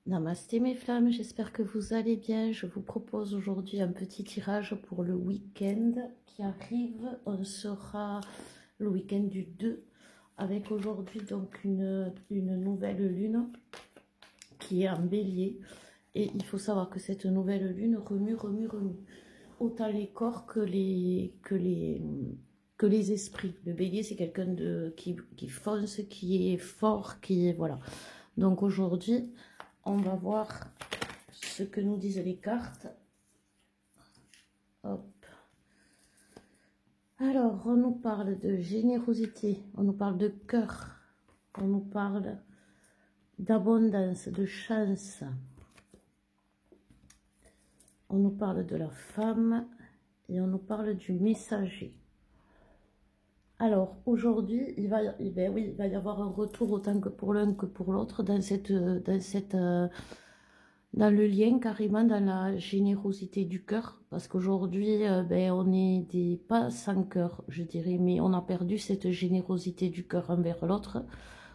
Namasté mes flammes, j'espère que vous allez bien. Je vous propose aujourd'hui un petit tirage pour le week-end qui arrive. On sera le week-end du 2 avec aujourd'hui donc une nouvelle lune qui est en bélier. Et il faut savoir que cette nouvelle lune remue. Autant les corps que les esprits. Le bélier, c'est quelqu'un qui fonce, qui est fort, qui est... Voilà. Donc aujourd'hui, on va voir ce que nous disent les cartes. Hop. Alors, on nous parle de générosité, on nous parle de cœur, on nous parle d'abondance, de chance. On nous parle de la femme et on nous parle du messager. Alors, aujourd'hui, il va y avoir un retour autant que pour l'un que pour l'autre dans le lien, carrément dans la générosité du cœur, parce qu'aujourd'hui, on est pas sans cœur, je dirais, mais on a perdu cette générosité du cœur envers l'autre.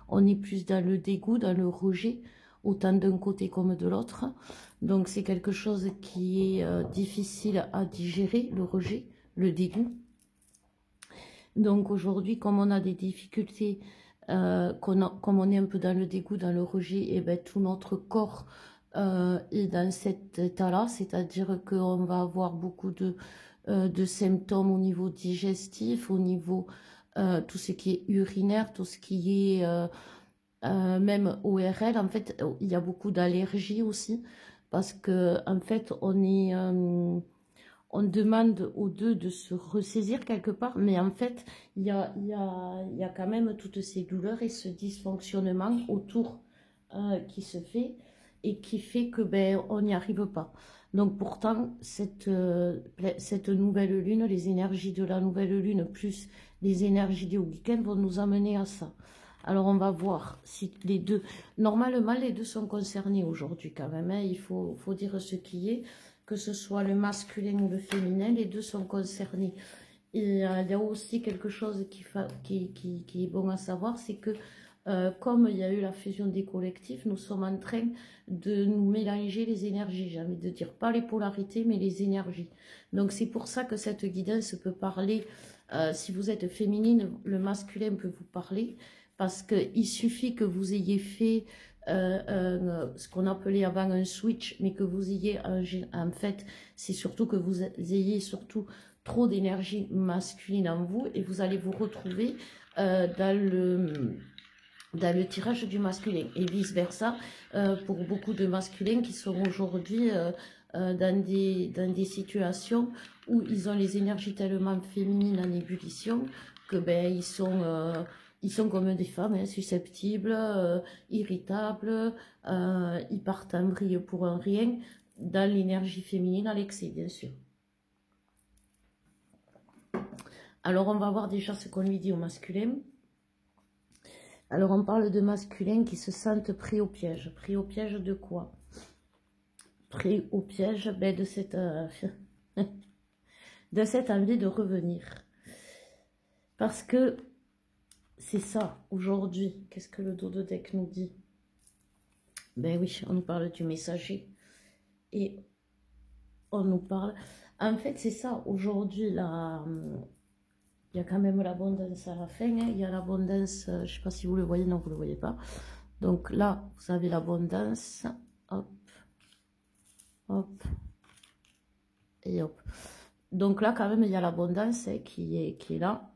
On est plus dans le dégoût, dans le rejet, autant d'un côté comme de l'autre. Donc c'est quelque chose qui est difficile à digérer, le rejet, le dégoût. Donc aujourd'hui, comme on a des difficultés, comme on est un peu dans le dégoût, dans le rejet, et tout notre corps est dans cet état-là, c'est-à-dire qu'on va avoir beaucoup de symptômes au niveau digestif, au niveau tout ce qui est urinaire, tout ce qui est même ORL. En fait, il y a beaucoup d'allergies aussi, parce que en fait, on demande aux deux de se ressaisir quelque part, mais en fait, il y a quand même toutes ces douleurs et ce dysfonctionnement autour qui se fait et qui fait que on n'y arrive pas. Donc pourtant, cette nouvelle lune, les énergies de la nouvelle lune plus les énergies du week-end vont nous amener à ça. Alors on va voir si les deux, normalement les deux sont concernés aujourd'hui quand même, hein. Il faut dire ce qui est, que ce soit le masculin ou le féminin, les deux sont concernés. Et il y a aussi quelque chose qui est bon à savoir, c'est que comme il y a eu la fusion des collectifs, nous sommes en train de nous mélanger les énergies, j'ai envie de dire, pas les polarités, mais les énergies. Donc c'est pour ça que cette guidance peut parler, si vous êtes féminine, le masculin peut vous parler, parce qu'il suffit que vous ayez fait ce qu'on appelait avant un switch, mais que vous ayez, en fait, c'est surtout que vous ayez surtout trop d'énergie masculine en vous, et vous allez vous retrouver dans le tirage du masculin, et vice versa pour beaucoup de masculins qui sont aujourd'hui dans des situations où ils ont les énergies tellement féminines en ébullition que ils sont comme des femmes, hein, susceptibles, irritables, ils partent en vrille pour un rien, dans l'énergie féminine à l'excès, bien sûr. Alors on va voir déjà ce qu'on lui dit au masculin. Alors on parle de masculins qui se sentent pris au piège. Pris au piège de quoi? Pris au piège de cette de cette envie de revenir. Parce que c'est ça, aujourd'hui. Qu'est-ce que le dos de deck nous dit? Ben oui, on nous parle du messager. Et on nous parle... En fait, c'est ça, aujourd'hui, là... Il y a quand même l'abondance à la fin. Hein. Il y a l'abondance, je ne sais pas si vous le voyez, non, vous ne le voyez pas. Donc là, vous avez l'abondance. Hop. Hop. Et hop. Donc là, quand même, il y a l'abondance qui est là.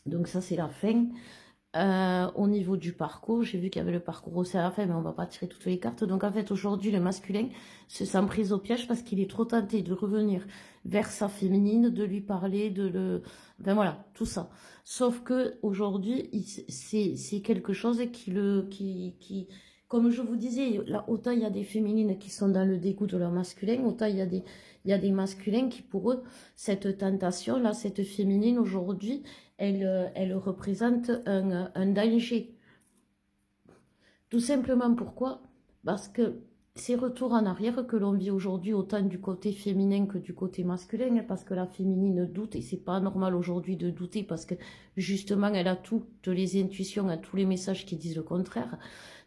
Donc ça, c'est la fin. Au niveau du parcours, j'ai vu qu'il y avait le parcours aussi à la fin, mais on ne va pas tirer toutes les cartes. Donc en fait, aujourd'hui, le masculin se sent pris au piège parce qu'il est trop tenté de revenir vers sa féminine, de lui parler, ben voilà, tout ça. Sauf que aujourd'hui, c'est quelque chose qui, comme je vous disais, là, autant il y a des féminines qui sont dans le dégoût de leur masculin, autant il y a des masculins qui, pour eux, cette tentation-là, cette féminine aujourd'hui, elle représente un danger. Tout simplement pourquoi? Parce que ces retours en arrière que l'on vit aujourd'hui, autant du côté féminin que du côté masculin, hein, parce que la féminine doute, et c'est pas normal aujourd'hui de douter, parce que justement, elle a toutes les intuitions, à tous les messages qui disent le contraire.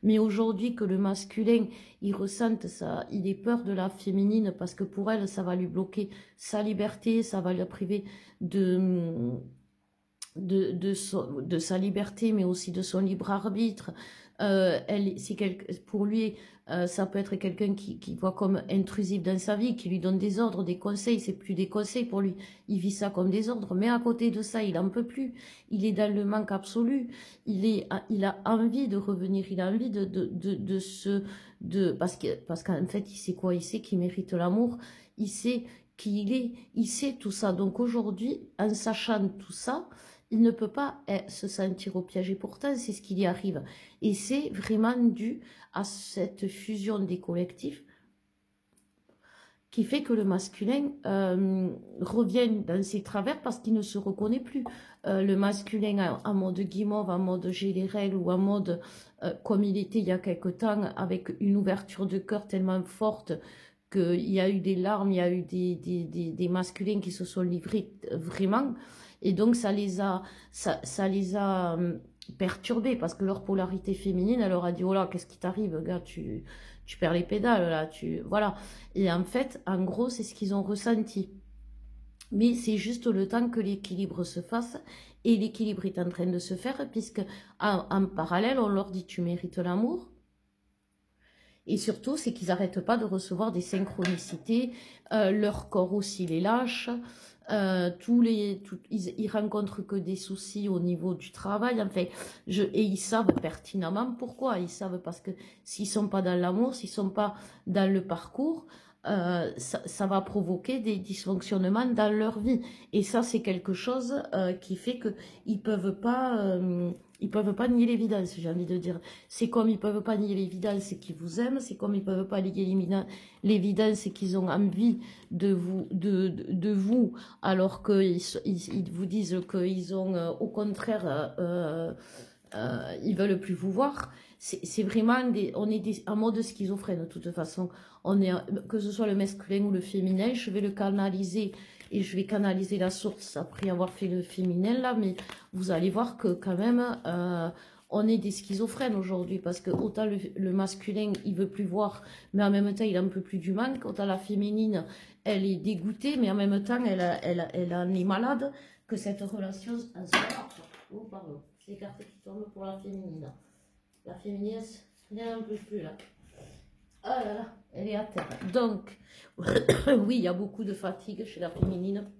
Mais aujourd'hui, que le masculin, il ressente ça, il ait peur de la féminine, parce que pour elle, ça va lui bloquer sa liberté, ça va la priver de sa liberté, mais aussi de son libre arbitre. Pour lui, ça peut être quelqu'un qui voit comme intrusif dans sa vie, qui lui donne des ordres, des conseils. C'est plus des conseils pour lui. Il vit ça comme des ordres. Mais à côté de ça, il n'en peut plus. Il est dans le manque absolu. Il a envie de revenir. Il a envie parce qu'en fait, il sait quoi? Il sait qu'il mérite l'amour. Il sait qui il est. Il sait tout ça. Donc aujourd'hui, en sachant tout ça, il ne peut pas se sentir au piège. Et pourtant, c'est ce qui lui arrive. Et c'est vraiment dû à cette fusion des collectifs qui fait que le masculin revient dans ses travers parce qu'il ne se reconnaît plus. Le masculin en mode guimauve, en mode j'ai les règles ou en mode comme il était il y a quelque temps avec une ouverture de cœur tellement forte qu'il y a eu des larmes, il y a eu des masculins qui se sont livrés vraiment. Et donc, ça les a perturbés parce que leur polarité féminine, elle leur a dit, oh là, qu'est-ce qui t'arrive, gars, tu perds les pédales, là, voilà. Et en fait, en gros, c'est ce qu'ils ont ressenti. Mais c'est juste le temps que l'équilibre se fasse. Et l'équilibre est en train de se faire puisque, en parallèle, on leur dit, tu mérites l'amour. Et surtout, c'est qu'ils n'arrêtent pas de recevoir des synchronicités. Leur corps aussi les lâche. Ils rencontrent que des soucis au niveau du travail. Enfin, et ils savent pertinemment pourquoi. Ils savent parce que s'ils ne sont pas dans l'amour, s'ils ne sont pas dans le parcours, ça va provoquer des dysfonctionnements dans leur vie. Et ça, c'est quelque chose qui fait qu'ils ils peuvent pas nier l'évidence, j'ai envie de dire. C'est comme ils peuvent pas nier l'évidence qu'ils vous aiment, c'est comme ils peuvent pas nier l'évidence qu'ils ont envie de vous alors qu'ils vous disent qu'ils ont, au contraire, ils veulent plus vous voir. C'est vraiment on est en mode schizophrène de toute façon. Que ce soit le masculin ou le féminin, je vais le canaliser et je vais canaliser la source après avoir fait le féminin là, mais vous allez voir que quand même on est des schizophrènes aujourd'hui parce que autant le masculin il veut plus voir, mais en même temps il en peut plus du manque, autant la féminine elle est dégoûtée, mais en même temps elle en est malade, que cette relation en soit. Oh pardon, c'est les cartes qui tombent pour la féminine. La féminine, elle n'en peut plus là. Ah là là, elle est à terre. Donc, oui, il y a beaucoup de fatigue chez la féminine.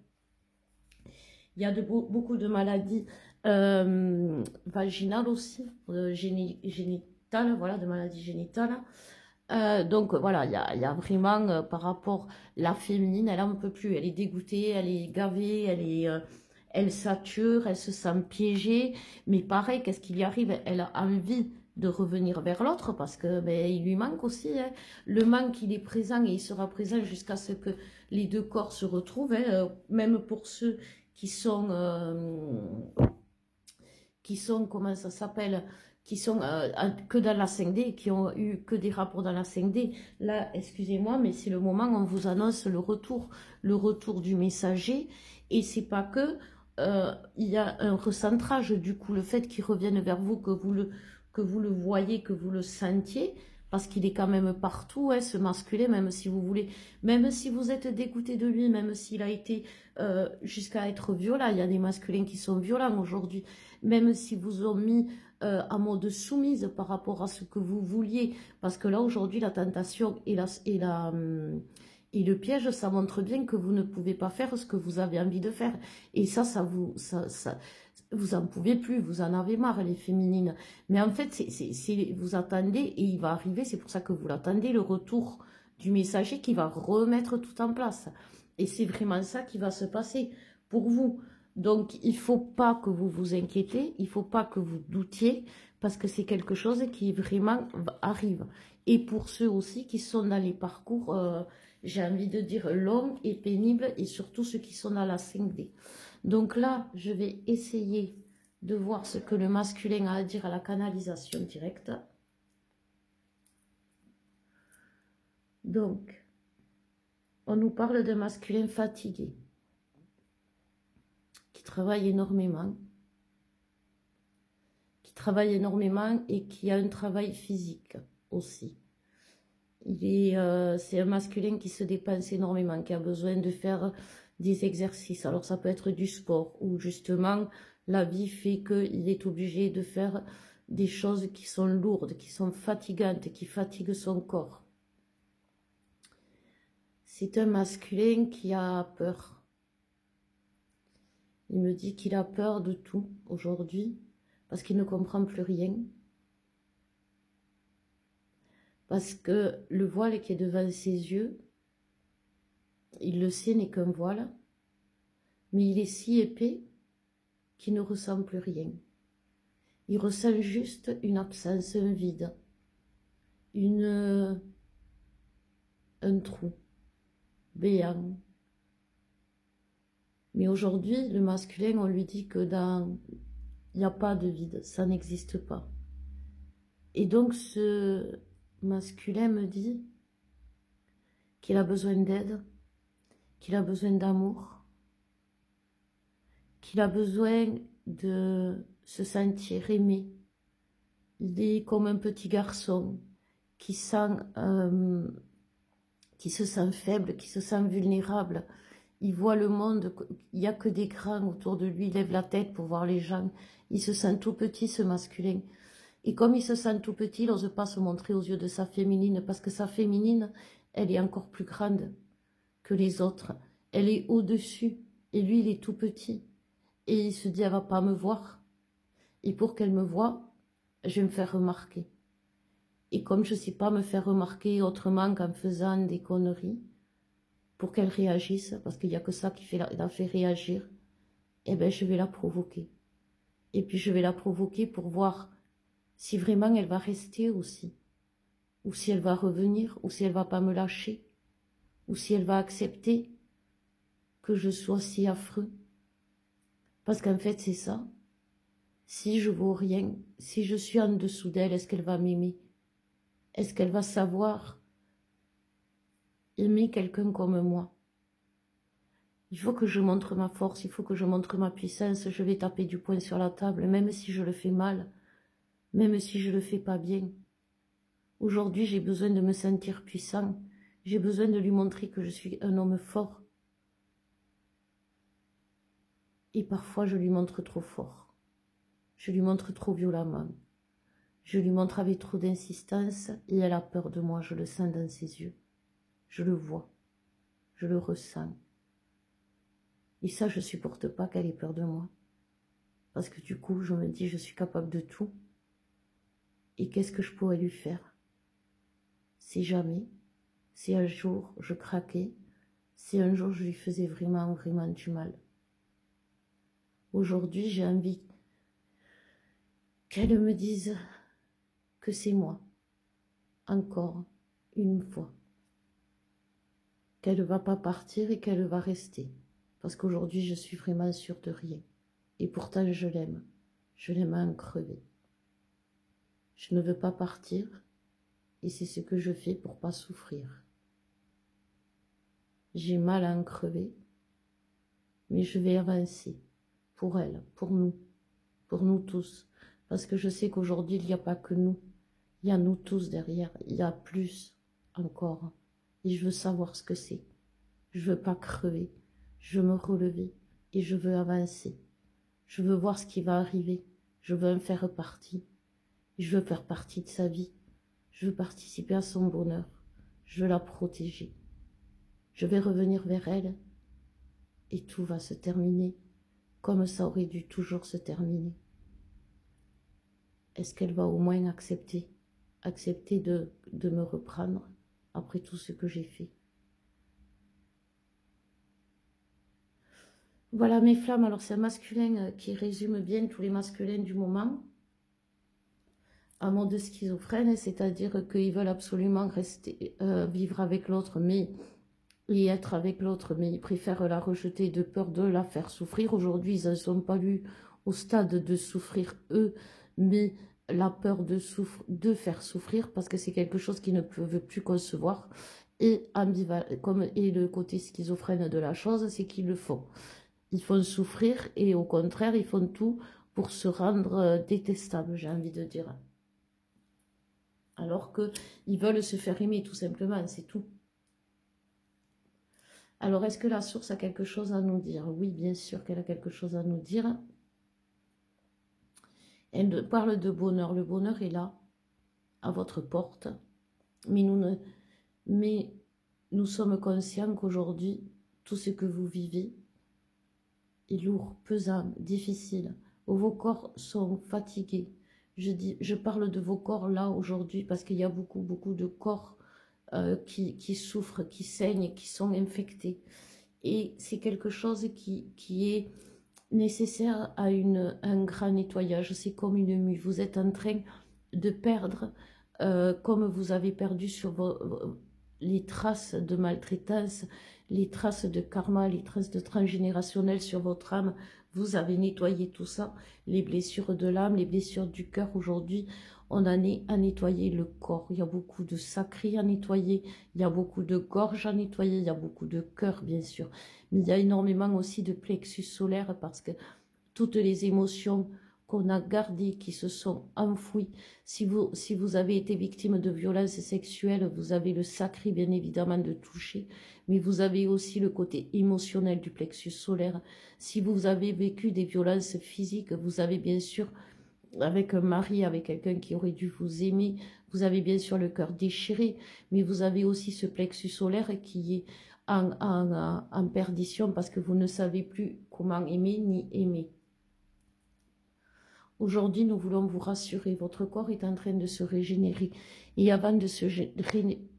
Il y a beaucoup de maladies vaginales aussi, génitales, voilà, de maladies génitales. Donc voilà, il y a vraiment par rapport la féminine, elle n'en peut plus, elle est dégoûtée, elle est gavée, elle sature, elle se sent piégée. Mais pareil, qu'est-ce qu'il y arrive? Elle a envie de revenir vers l'autre parce que il lui manque aussi. Hein. Le manque, il est présent et il sera présent jusqu'à ce que les deux corps se retrouvent. Hein. Même pour ceux qui sont, comment ça s'appelle, qui sont que dans la 5D, qui ont eu que des rapports dans la 5D. Là, excusez-moi, mais c'est le moment où on vous annonce le retour du messager. Et c'est pas que il y a un recentrage, du coup, le fait qu'il revienne vers vous, que vous le voyez, que vous le sentiez, parce qu'il est quand même partout, hein, ce masculin, même si vous voulez, même si vous êtes dégoûté de lui, même s'il a été jusqu'à être violent, il y a des masculins qui sont violents aujourd'hui, même si vous ont mis en mode soumise par rapport à ce que vous vouliez, parce que là aujourd'hui la tentation et le piège, ça montre bien que vous ne pouvez pas faire ce que vous avez envie de faire, et vous en pouvez plus, vous en avez marre les féminines, mais en fait vous attendez et il va arriver, c'est pour ça que vous l'attendez, le retour du messager qui va remettre tout en place, et c'est vraiment ça qui va se passer pour vous. Donc, il ne faut pas que vous vous inquiétez, il ne faut pas que vous doutiez, parce que c'est quelque chose qui vraiment arrive. Et pour ceux aussi qui sont dans les parcours, j'ai envie de dire, longs et pénibles, et surtout ceux qui sont dans la 5D. Donc là, je vais essayer de voir ce que le masculin a à dire à la canalisation directe. Donc, on nous parle d'un masculin fatigué, qui travaille énormément, et qui a un travail physique aussi. C'est un masculin qui se dépense énormément, qui a besoin de faire des exercices. Alors ça peut être du sport, ou justement la vie fait qu'il est obligé de faire des choses qui sont lourdes, qui sont fatigantes, qui fatiguent son corps. C'est un masculin qui a peur. Il me dit qu'il a peur de tout aujourd'hui, parce qu'il ne comprend plus rien. Parce que le voile qui est devant ses yeux, il le sait, n'est qu'un voile, mais il est si épais qu'il ne ressent plus rien. Il ressent juste une absence, un vide, un trou béant. Mais aujourd'hui, le masculin, on lui dit que il n'y a pas de vide, ça n'existe pas. Et donc ce masculin me dit qu'il a besoin d'aide, qu'il a besoin d'amour, qu'il a besoin de se sentir aimé. Il est comme un petit garçon qui se sent faible, qui se sent vulnérable. Il voit le monde, il n'y a que des grands autour de lui, il lève la tête pour voir les gens. Il se sent tout petit, ce masculin. Et comme il se sent tout petit, il n'ose pas se montrer aux yeux de sa féminine, parce que sa féminine, elle est encore plus grande que les autres. Elle est au-dessus, et lui, il est tout petit. Et il se dit, elle ne va pas me voir. Et pour qu'elle me voie, je vais me faire remarquer. Et comme je ne sais pas me faire remarquer autrement qu'en faisant des conneries, pour qu'elle réagisse, parce qu'il n'y a que ça qui la fait réagir, eh bien, je vais la provoquer. Et puis, je vais la provoquer pour voir si vraiment elle va rester aussi, ou si elle va revenir, ou si elle va pas me lâcher, ou si elle va accepter que je sois si affreux. Parce qu'en fait, c'est ça. Si je vaux rien, si je suis en dessous d'elle, est-ce qu'elle va m'aimer? Est-ce qu'elle va savoir aimer quelqu'un comme moi? Il faut que je montre ma force, il faut que je montre ma puissance. Je vais taper du poing sur la table, même si je le fais mal, même si je le fais pas bien. Aujourd'hui, j'ai besoin de me sentir puissant. J'ai besoin de lui montrer que je suis un homme fort. Et parfois, je lui montre trop fort. Je lui montre trop violemment. Je lui montre avec trop d'insistance et elle a peur de moi. Je le sens dans ses yeux. Je le vois. Je le ressens. Et ça, je ne supporte pas qu'elle ait peur de moi. Parce que du coup, je me dis, je suis capable de tout. Et qu'est-ce que je pourrais lui faire? Si jamais, si un jour je craquais, si un jour je lui faisais vraiment, vraiment du mal. Aujourd'hui, j'ai envie qu'elle me dise que c'est moi, encore une fois. Qu'elle ne va pas partir et qu'elle va rester. Parce qu'aujourd'hui, je suis vraiment sûre de rien. Et pourtant, je l'aime. Je l'aime à en crever. Je ne veux pas partir et c'est ce que je fais pour ne pas souffrir. J'ai mal à en crever, mais je vais avancer pour elle, pour nous tous. Parce que je sais qu'aujourd'hui, il n'y a pas que nous. Il y a nous tous derrière. Il y a plus encore. Et je veux savoir ce que c'est. Je veux pas crever. Je veux me relever et je veux avancer. Je veux voir ce qui va arriver. Je veux en faire partie. Je veux faire partie de sa vie. Je veux participer à son bonheur. Je veux la protéger. Je vais revenir vers elle et tout va se terminer comme ça aurait dû toujours se terminer. Est-ce qu'elle va au moins accepter de me reprendre après tout ce que j'ai fait? Voilà mes flammes. Alors c'est un masculin qui résume bien tous les masculins du moment. Un mode schizophrène, c'est-à-dire qu'ils veulent absolument rester, vivre avec l'autre, et être avec l'autre, mais ils préfèrent la rejeter de peur de la faire souffrir. Aujourd'hui, ils ne sont pas lus au stade de souffrir eux, mais la peur de faire souffrir, parce que c'est quelque chose qu'ils ne peuvent plus concevoir. Et, et le côté schizophrène de la chose, c'est qu'ils le font. Ils font souffrir et au contraire, ils font tout pour se rendre détestables, j'ai envie de dire. Alors qu'ils veulent se faire aimer, tout simplement, c'est tout. Alors, est-ce que la source a quelque chose à nous dire? Oui, bien sûr qu'elle a quelque chose à nous dire. Elle parle de bonheur. Le bonheur est là, à votre porte. Mais nous sommes conscients qu'aujourd'hui, tout ce que vous vivez est lourd, pesant, difficile. Vos corps sont fatigués. Je parle de vos corps là aujourd'hui parce qu'il y a beaucoup, beaucoup de corps qui souffrent, qui saignent, qui sont infectés. Et c'est quelque chose qui est nécessaire à un grand nettoyage. C'est comme une mue. Vous êtes en train de perdre, comme vous avez perdu sur les traces de maltraitance, les traces de karma, les traces de transgénérationnel sur votre âme. Vous avez nettoyé tout ça, les blessures de l'âme, les blessures du cœur. Aujourd'hui, on en est à nettoyer le corps. Il y a beaucoup de sacrés à nettoyer, il y a beaucoup de gorges à nettoyer, il y a beaucoup de cœurs, bien sûr. Mais il y a énormément aussi de plexus solaire parce que toutes les émotions qu'on a gardées, qui se sont enfouies, si vous avez été victime de violences sexuelles, vous avez le sacré, bien évidemment, de toucher, mais vous avez aussi le côté émotionnel du plexus solaire. Si vous avez vécu des violences physiques, vous avez bien sûr, avec un mari, avec quelqu'un qui aurait dû vous aimer, vous avez bien sûr le cœur déchiré, mais vous avez aussi ce plexus solaire qui est en perdition parce que vous ne savez plus comment aimer ni aimer. Aujourd'hui, nous voulons vous rassurer, votre corps est en train de se régénérer. Et avant de se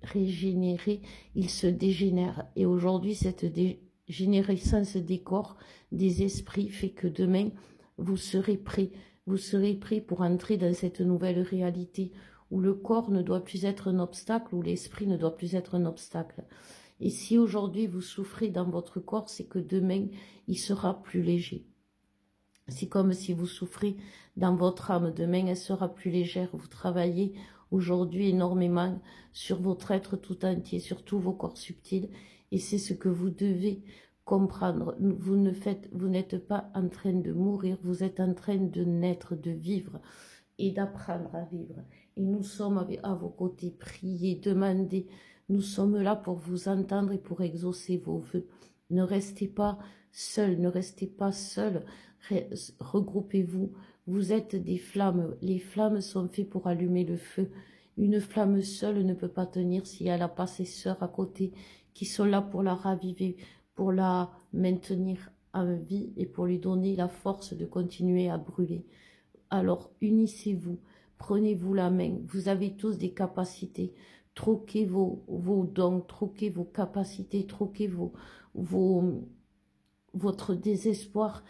régénérer, il se dégénère. Et aujourd'hui, cette dégénérescence des corps, des esprits, fait que demain, vous serez prêts. Vous serez prêts pour entrer dans cette nouvelle réalité où le corps ne doit plus être un obstacle, où l'esprit ne doit plus être un obstacle. Et si aujourd'hui vous souffrez dans votre corps, c'est que demain, il sera plus léger. C'est comme si vous souffrez dans votre âme. Demain, elle sera plus légère. Vous travaillez aujourd'hui énormément sur votre être tout entier, sur tous vos corps subtils. Et c'est ce que vous devez comprendre. Vous n'êtes pas en train de mourir. Vous êtes en train de naître, de vivre et d'apprendre à vivre. Et nous sommes à vos côtés. Priez, demandez. Nous sommes là pour vous entendre et pour exaucer vos vœux. Ne restez pas seul, ne restez pas seul. Regroupez-vous. Vous êtes des flammes. Les flammes sont faites pour allumer le feu. Une flamme seule ne peut pas tenir si elle n'a pas ses sœurs à côté qui sont là pour la raviver, pour la maintenir en vie et pour lui donner la force de continuer à brûler. Alors unissez-vous, prenez-vous la main. Vous avez tous des capacités. Troquez vos dons, troquez vos capacités, troquez votre désespoir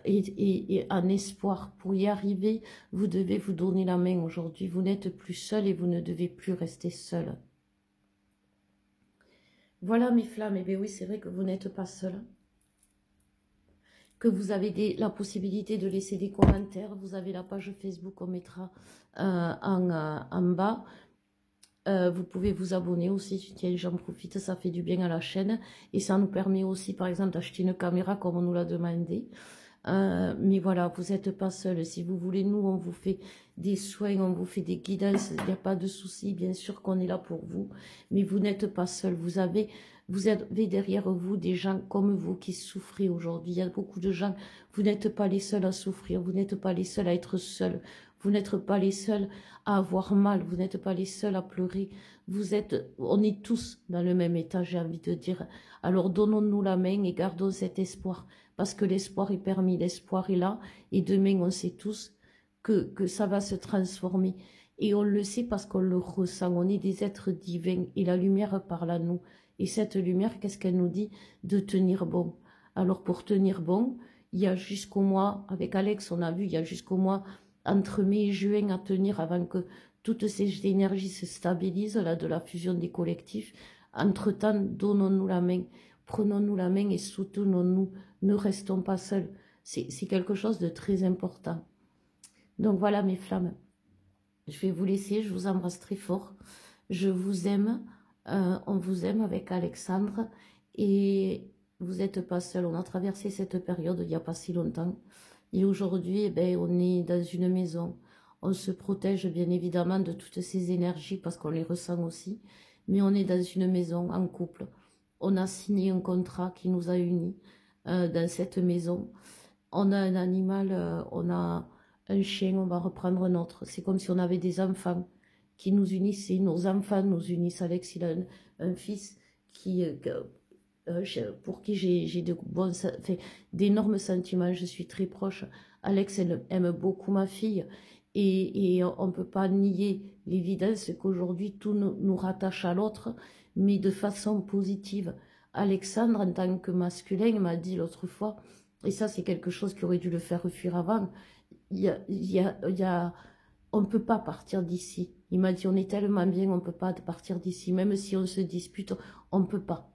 et en espoir. Pour y arriver, vous devez vous donner la main aujourd'hui. Vous n'êtes plus seul et vous ne devez plus rester seul. Voilà mes flammes. Eh bien oui, c'est vrai que vous n'êtes pas seul. Que vous avez la possibilité de laisser des commentaires. Vous avez la page Facebook qu'on mettra en bas. Vous pouvez vous abonner aussi, tiens, j'en profite, ça fait du bien à la chaîne. Et ça nous permet aussi, par exemple, d'acheter une caméra comme on nous l'a demandé. Mais voilà, vous n'êtes pas seul. Si vous voulez, nous, on vous fait des soins, on vous fait des guidances. Il n'y a pas de souci, bien sûr qu'on est là pour vous. Mais vous n'êtes pas seul. Vous avez derrière vous des gens comme vous qui souffrez aujourd'hui. Il y a beaucoup de gens. Vous n'êtes pas les seuls à souffrir. Vous n'êtes pas les seuls à être seuls. Vous n'êtes pas les seuls à avoir mal. Vous n'êtes pas les seuls à pleurer. On est tous dans le même état, j'ai envie de dire. Alors donnons-nous la main et gardons cet espoir. Parce que l'espoir est permis, l'espoir est là. Et demain, on sait tous que ça va se transformer. Et on le sait parce qu'on le ressent. On est des êtres divins et la lumière parle à nous. Et cette lumière, qu'est-ce qu'elle nous dit? De tenir bon. Alors pour tenir bon, il y a jusqu'au mois, avec Alex, on a vu, il y a jusqu'au mois entre mai et juin à tenir avant que toutes ces énergies se stabilisent, là, de la fusion des collectifs. Entre-temps, donnons-nous la main, prenons-nous la main et soutenons-nous, ne restons pas seuls. C'est quelque chose de très important. Donc voilà mes flammes. Je vais vous laisser, je vous embrasse très fort. Je vous aime. On vous aime avec Alexandre et vous n'êtes pas seul. On a traversé cette période il n'y a pas si longtemps. Et aujourd'hui, eh ben, on est dans une maison. On se protège bien évidemment de toutes ces énergies parce qu'on les ressent aussi. Mais on est dans une maison en couple. On a signé un contrat qui nous a unis dans cette maison. On a un animal, on a un chien, on va reprendre un autre. C'est comme si on avait des enfants qui nous unissaient. Nos enfants nous unissent. Alex, il a un fils qui, pour qui j'ai d'énormes sentiments. Je suis très proche. Alex elle aime beaucoup ma fille. Et on ne peut pas nier l'évidence qu'aujourd'hui, tout nous rattache à l'autre, mais de façon positive. Alexandre, en tant que masculin, m'a dit l'autre fois, et ça c'est quelque chose qui aurait dû le faire fuir avant, on ne peut pas partir d'ici. Il m'a dit, on est tellement bien, on ne peut pas partir d'ici. Même si on se dispute, on ne peut pas.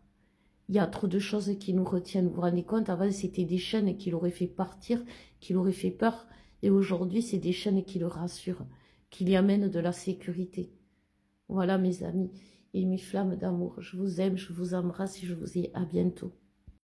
Il y a trop de choses qui nous retiennent. Vous vous rendez compte, avant c'était des chaînes qui l'auraient fait partir, qui l'auraient fait peur. Et aujourd'hui, c'est des chaînes qui le rassurent, qui lui amènent de la sécurité. Voilà mes amis et mes flammes d'amour. Je vous aime, je vous embrasse et je vous dis à bientôt.